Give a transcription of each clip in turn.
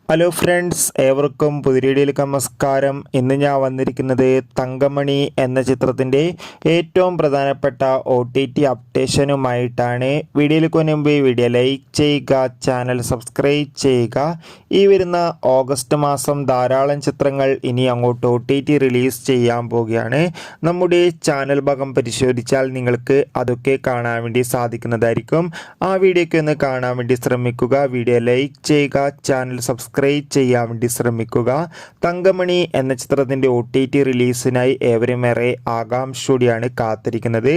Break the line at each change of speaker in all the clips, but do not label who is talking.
Hello friends, ഏവർക്കും പുതിയ വീഡിയോയിലേക്ക് നമസ്കാരം. ഇന്ന് ഞാൻ വന്നിരിക്കുന്നത് തങ്കമണി എന്ന ചിത്രത്തിൻ്റെ ഏറ്റവും പ്രധാനപ്പെട്ട OTT അപ്ഡേഷനുമായിട്ടാണ്. വീഡിയോയിലേക്ക് മുൻപ് വീഡിയോ ലൈക്ക് ചെയ്യുക, ചാനൽ സബ്സ്ക്രൈബ് ചെയ്യുക. ഈ വരുന്ന ഓഗസ്റ്റ് മാസം ധാരാളം ചിത്രങ്ങൾ ഇനി അങ്ങോട്ട് OTT റിലീസ് ചെയ്യാൻ പോവുകയാണ്. നമ്മുടെ ചാനൽ ഭാഗം പരിശോധിച്ചാൽ നിങ്ങൾക്ക് അതൊക്കെ കാണാൻ വേണ്ടി സാധിക്കുന്നതായിരിക്കും. ആ വീഡിയോയ്ക്ക് ഒന്ന് കാണാൻ വേണ്ടി ശ്രമിക്കുക. വീഡിയോ ലൈക്ക് ചെയ്യുക, ചാനൽ സബ്സ്ക്രൈബ് ചെയ്യാൻ വേണ്ടി ശ്രമിക്കുക. തങ്കമണി എന്ന ചിത്രത്തിൻ്റെ OTT റിലീസിനായി ഏവരുമേറെ ആകാംക്ഷയോടെയാണ് കാത്തിരിക്കുന്നത്.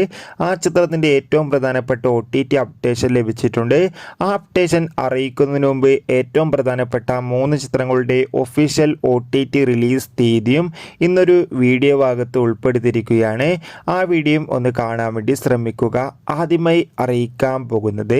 ആ ചിത്രത്തിൻ്റെ ഏറ്റവും പ്രധാനപ്പെട്ട OTT അപ്ഡേഷൻ ലഭിച്ചിട്ടുണ്ട്. ആ അപ്ഡേഷൻ അറിയിക്കുന്നതിന് മുമ്പ് ഏറ്റവും പ്രധാനപ്പെട്ട 3 ചിത്രങ്ങളുടെ ഒഫീഷ്യൽ OTT റിലീസ് തീയതിയും ഇന്നൊരു വീഡിയോ ഭാഗത്ത് ഉൾപ്പെടുത്തിയിരിക്കുകയാണ്. ആ വീഡിയോയും ഒന്ന് കാണാൻ വേണ്ടി ശ്രമിക്കുക. ആദ്യമായി അറിയിക്കാൻ പോകുന്നത്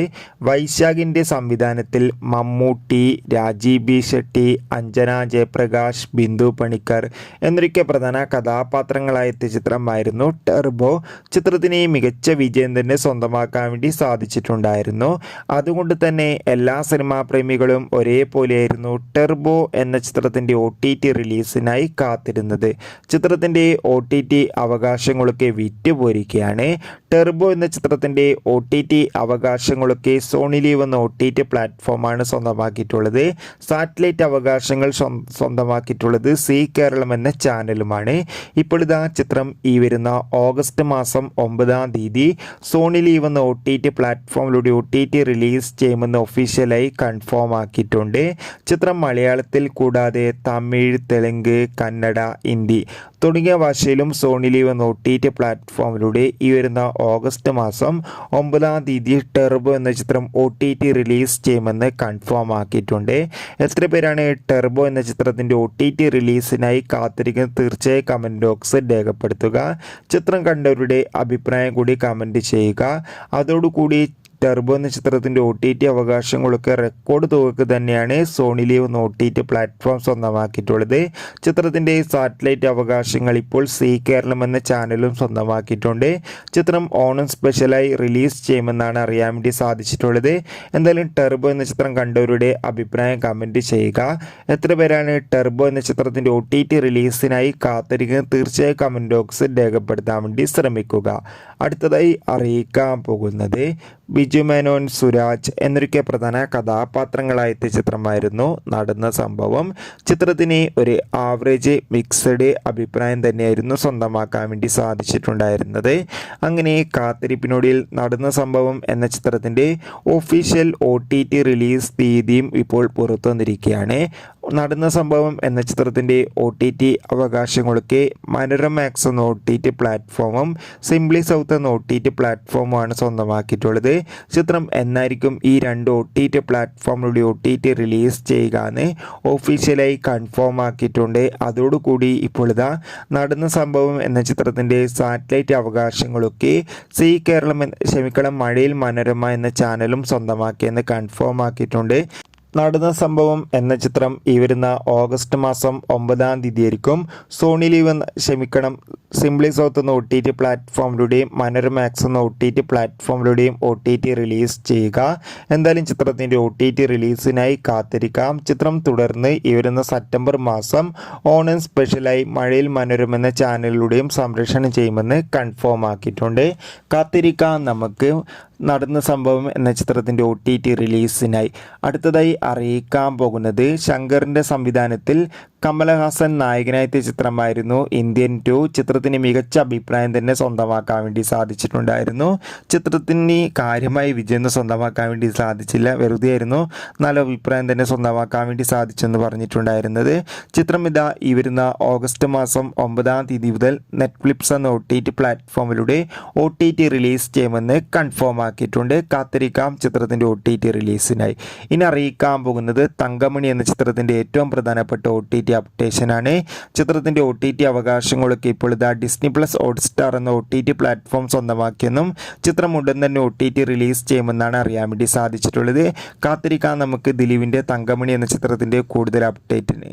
വൈശാഖിൻ്റെ സംവിധാനത്തിൽ മമ്മൂട്ടി, രാജീവ് ബി ഷെട്ടി, അഞ്ജന ജയപ്രകാശ്, ബിന്ദു പണിക്കർ എന്നൊക്കെ പ്രധാന കഥാപാത്രങ്ങളായ എത്തിയ ചിത്രമായിരുന്നു ടെർബോ. ചിത്രത്തിന് മികച്ച വിജയം തന്നെ സ്വന്തമാക്കാൻ വേണ്ടി സാധിച്ചിട്ടുണ്ടായിരുന്നു. അതുകൊണ്ട് തന്നെ എല്ലാ സിനിമാ പ്രേമികളും ഒരേപോലെയായിരുന്നു ടെർബോ എന്ന ചിത്രത്തിൻ്റെ OTT റിലീസിനായി കാത്തിരുന്നത്. ചിത്രത്തിൻ്റെ OTT അവകാശങ്ങളൊക്കെ വിറ്റുപോയിരിക്കുകയാണ്. ടെർബോ എന്ന ചിത്രത്തിൻ്റെ OTT അവകാശങ്ങളൊക്കെ സോണി ലീവ് എന്ന OTT പ്ലാറ്റ്ഫോമാണ് സ്വന്തമാക്കിയിട്ടുള്ളത്. സാറ്റലൈറ്റ് അവകാശങ്ങൾ സ്വന്തമാക്കിയിട്ടുള്ളത് സി കേരളം എന്ന ചാനലുമാണ്. ഇപ്പോൾ ഇതാ ചിത്രം ഈ വരുന്ന ഓഗസ്റ്റ് മാസം 9-ാം തീയതി സോണി ലീവ് എന്ന OTT പ്ലാറ്റ്ഫോമിലൂടെ OTT റിലീസ് ചെയ്യുമെന്ന് ഒഫീഷ്യലായി കൺഫേം ആക്കിയിട്ടുണ്ട്. ചിത്രം മലയാളത്തിൽ കൂടാതെ തമിഴ്, തെലുങ്ക്, കന്നഡ, ഹിന്ദി തുടങ്ങിയ ഭാഷയിലും സോണി ലീവ് എന്ന OTT പ്ലാറ്റ്ഫോമിലൂടെ ഈ വരുന്ന ഓഗസ്റ്റ് മാസം 9-ാം തീയതി ടെർബോ എന്ന ചിത്രം OTT റിലീസ് ചെയ്യുമെന്ന് കൺഫേം ആക്കിയിട്ടുണ്ട്. എത്ര പേരാണ് ടെർബോ എന്ന ചിത്രത്തിൻ്റെ OTT റിലീസിനായി കാത്തിരിക്കുന്നത്? തീർച്ചയായും കമൻറ്റ് ബോക്സിൽ രേഖപ്പെടുത്തുക. ചിത്രം കണ്ടവരുടെ അഭിപ്രായം കൂടി കമൻറ്റ് ചെയ്യുക. അതോടുകൂടി ടെർബോ എന്ന ചിത്രത്തിൻ്റെ OTT അവകാശങ്ങളൊക്കെ റെക്കോർഡ് തുകക്ക് തന്നെയാണ് സോണി ലീവ് എന്ന OTT പ്ലാറ്റ്ഫോം സ്വന്തമാക്കിയിട്ടുള്ളത്. ചിത്രത്തിൻ്റെ സാറ്റലൈറ്റ് അവകാശങ്ങൾ ഇപ്പോൾ സി കേരളം എന്ന ചാനലും സ്വന്തമാക്കിയിട്ടുണ്ട്. ചിത്രം ഓണം സ്പെഷ്യലായി റിലീസ് ചെയ്യുമെന്നാണ് അറിയാൻ വേണ്ടി സാധിച്ചിട്ടുള്ളത്. എന്തായാലും ടെർബോ എന്ന ചിത്രം കണ്ടവരുടെ അഭിപ്രായം കമൻറ്റ് ചെയ്യുക. എത്ര പേരാണ് ടെർബോ എന്ന ചിത്രത്തിൻ്റെ OTT റിലീസിനായി കാത്തിരിക്കുന്നത്? തീർച്ചയായും കമൻറ്റ് ബോക്സിൽ രേഖപ്പെടുത്താൻ വേണ്ടി ശ്രമിക്കുക. അടുത്തതായി അറിയിക്കാൻ പോകുന്നത് ബിജു മേനോൻ, സുരാജ് എന്നൊക്കെ പ്രധാന കഥാപാത്രങ്ങളായെത്തിയ ചിത്രമായിരുന്നു നടന്ന സംഭവം. ചിത്രത്തിന് ഒരു ആവറേജ് മിക്സഡ് അഭിപ്രായം തന്നെയായിരുന്നു സ്വന്തമാക്കാൻ വേണ്ടി സാധിച്ചിട്ടുണ്ടായിരുന്നത്. അങ്ങനെ കാത്തിരിപ്പിനൊടുവിൽ നടന്ന സംഭവം എന്ന ചിത്രത്തിൻ്റെ ഒഫീഷ്യൽ OTT റിലീസ് തീയതിയും ഇപ്പോൾ പുറത്തു വന്നിരിക്കുകയാണ്. നടന്ന സംഭവം എന്ന ചിത്രത്തിൻ്റെ OTT അവകാശങ്ങളൊക്കെ മനോരമാക്സ് എന്ന OTT പ്ലാറ്റ്ഫോമും സിംപ്ലി സൗത്ത് എന്ന OTT പ്ലാറ്റ്ഫോമുമാണ് സ്വന്തമാക്കിയിട്ടുള്ളത്. ചിത്രം എന്നായിരിക്കും ഈ 2 OTT പ്ലാറ്റ്ഫോമിലൂടെ OTT റിലീസ് ചെയ്യുക എന്ന് ഒഫീഷ്യലായി കൺഫേം ആക്കിയിട്ടുണ്ട്. അതോടുകൂടി ഇപ്പോൾ ഇതാ നടന്ന സംഭവം എന്ന ചിത്രത്തിൻ്റെ സാറ്റലൈറ്റ് അവകാശങ്ങളൊക്കെ സി കേരളം മഴയിൽ മനോരമ എന്ന ചാനലും സ്വന്തമാക്കിയെന്ന് കൺഫേം ആക്കിയിട്ടുണ്ട്. നടന്ന സംഭവം എന്ന ചിത്രം ഈ വരുന്ന ഓഗസ്റ്റ് മാസം 9-ാം തീയതി ആയിരിക്കും സോണി ലീവ് സിംപ്ലി സൗത്ത് എന്ന OTT പ്ലാറ്റ്ഫോമിലൂടെയും മനോരമാക്സ് എന്ന OTT പ്ലാറ്റ്ഫോമിലൂടെയും OTT റിലീസ് ചെയ്യുക. എന്തായാലും ചിത്രത്തിൻ്റെ OTT റിലീസിനായി കാത്തിരിക്കാം. ചിത്രം തുടർന്ന് ഈ വരുന്ന സെപ്റ്റംബർ മാസം ഓണം സ്പെഷ്യലായി മഴയിൽ മനോരമ എന്ന ചാനലിലൂടെയും സംപ്രേഷണം ചെയ്യുമെന്ന് കൺഫേം ആക്കിയിട്ടുണ്ട്. കാത്തിരിക്കാം നമുക്ക് നടന്ന സംഭവം എന്ന ചിത്രത്തിൻ്റെ OTT റിലീസിനായി. അടുത്തതായി അറിയിക്കാൻ പോകുന്നത് ശങ്കറിൻ്റെ സംവിധാനത്തിൽ കമലഹാസൻ നായകനായെത്തിയ ചിത്രമായിരുന്നു ഇന്ത്യൻ 2. ചിത്രത്തിന് മികച്ച അഭിപ്രായം തന്നെ സ്വന്തമാക്കാൻ വേണ്ടി സാധിച്ചിട്ടുണ്ടായിരുന്നു. ചിത്രത്തിന് കാര്യമായി വിജയം സ്വന്തമാക്കാൻ വേണ്ടി സാധിച്ചില്ല, വെറുതെ ആയിരുന്നു. നല്ല അഭിപ്രായം തന്നെ സ്വന്തമാക്കാൻ വേണ്ടി സാധിച്ചെന്ന് പറഞ്ഞിട്ടുണ്ടായിരുന്നത്. ചിത്രം ഇതാ ഈ വരുന്ന ഓഗസ്റ്റ് മാസം 9-ാം തീയതി മുതൽ നെറ്റ്ഫ്ലിക്സ് എന്ന OTT പ്ലാറ്റ്ഫോമിലൂടെ OTT റിലീസ് ചെയ്യുമെന്ന് കൺഫേം ആക്കിയിട്ടുണ്ട്. കാത്തിരിക്കാം ചിത്രത്തിൻ്റെ OTT റിലീസിനായി. ഇനി അറിയിക്കാൻ പോകുന്നത് തങ്കമണി എന്ന ചിത്രത്തിൻ്റെ ഏറ്റവും പ്രധാനപ്പെട്ട OTT അപ്ഡേഷനാണ്. ചിത്രത്തിൻ്റെ OTT അവകാശങ്ങളൊക്കെ ഇപ്പോൾ ഇതാ ഡിസ്നി പ്ലസ് ഹോട്ട്സ്റ്റാർ എന്ന OTT പ്ലാറ്റ്ഫോം സ്വന്തമാക്കിയെന്നും ചിത്രം ഉടൻ തന്നെ OTT റിലീസ് ചെയ്യുമെന്നാണ് അറിയാൻ വേണ്ടി സാധിച്ചിട്ടുള്ളത്. കാത്തിരിക്കാൻ നമുക്ക് ദിലീപിൻ്റെ തങ്കമണി എന്ന ചിത്രത്തിൻ്റെ കൂടുതൽ അപ്ഡേറ്റിന്.